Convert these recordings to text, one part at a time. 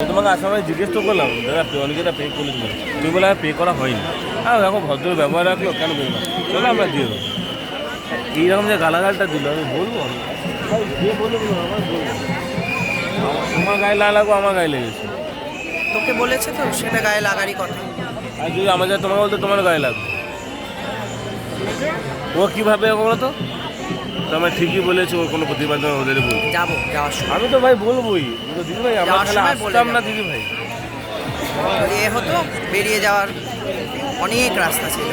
তোমাকে আসামে জিজ্ঞেস তো করলাম দাদা অনেকেটা পে করে দিল, তুমি বলে পে করা হয়নি। হ্যাঁ দেখো ভদ্র ব্যবহার রাখলো, কেন বলবো না, চলো আমরা দিয়ে দেবো। এইরকম যে গালাগালটা দিল আমি বলবো, ভাই যে বলবো আমার বলবো, তোমার গায়ে না লাগবো, আমার গায়ে লেগেছে। তোকে বলেছে তো, সেটা গায়ে লাগারই কথা। আর যদি আমাদের তোমার বলতো তোমার গায়ে লাগবে, ও কীভাবে বলো তো? আমার ঠিকই বলেছে, ওর কোনো প্রতিবাদ নয়, ওদের বলবো। যাবো, যাওয়ার সময় আমি তো ভাই বলবোই, দিদি ভাই আমরা যাওয়ার খেলা সময় বলে আসতাম না যাবো। দিদি ভাই। যদি এ হতো, বেরিয়ে যাওয়ার অনেক রাস্তা ছিল।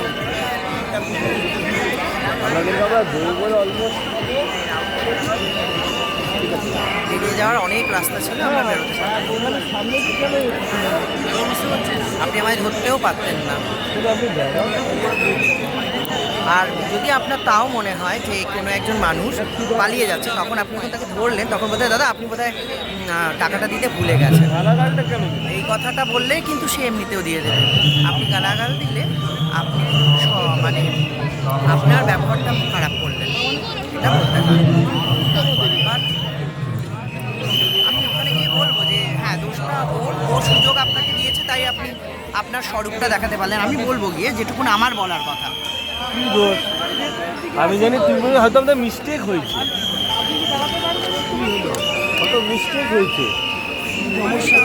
আমাদের বাবা দই করে অলমোস্ট বেরিয়ে যাওয়ার অনেক রাস্তা ছিল, আমরা বেরোতে পারতাম। আপনি আমায় ধরতেও পারতেন না। আর যদি আপনার তাও মনে হয় যে কোনো একজন মানুষ পালিয়ে যাচ্ছে, তখন আপনি যখন তাকে ধরলেন, তখন বোধহয় দাদা আপনি বোধহয় টাকাটা দিতে ভুলে গেছেন, গালাগালটা কেন? এই কথাটা বললেই কিন্তু সে এমনিতেও দিয়ে দেবে। আপনি গালাগাল দিলে আপনি মানে আপনার ব্যবহারটা খারাপ করলেন, এটা বলতে হয়। But আমি ওখানে গিয়ে বলবো যে হ্যাঁ, দোষটা ওর সুযোগ আপনাকে দিয়েছে, তাই আপনি আপনার স্বরূপটা দেখাতে পারলেন। আমি বলবো গিয়ে যেটুকুন আমার বলার কথা। কি দোষ? আমি জানি তুমি হয়তো আমাদের মিস্টেক হয়েছে, হয়তো মিস্টেক হয়েছে। সমস্যা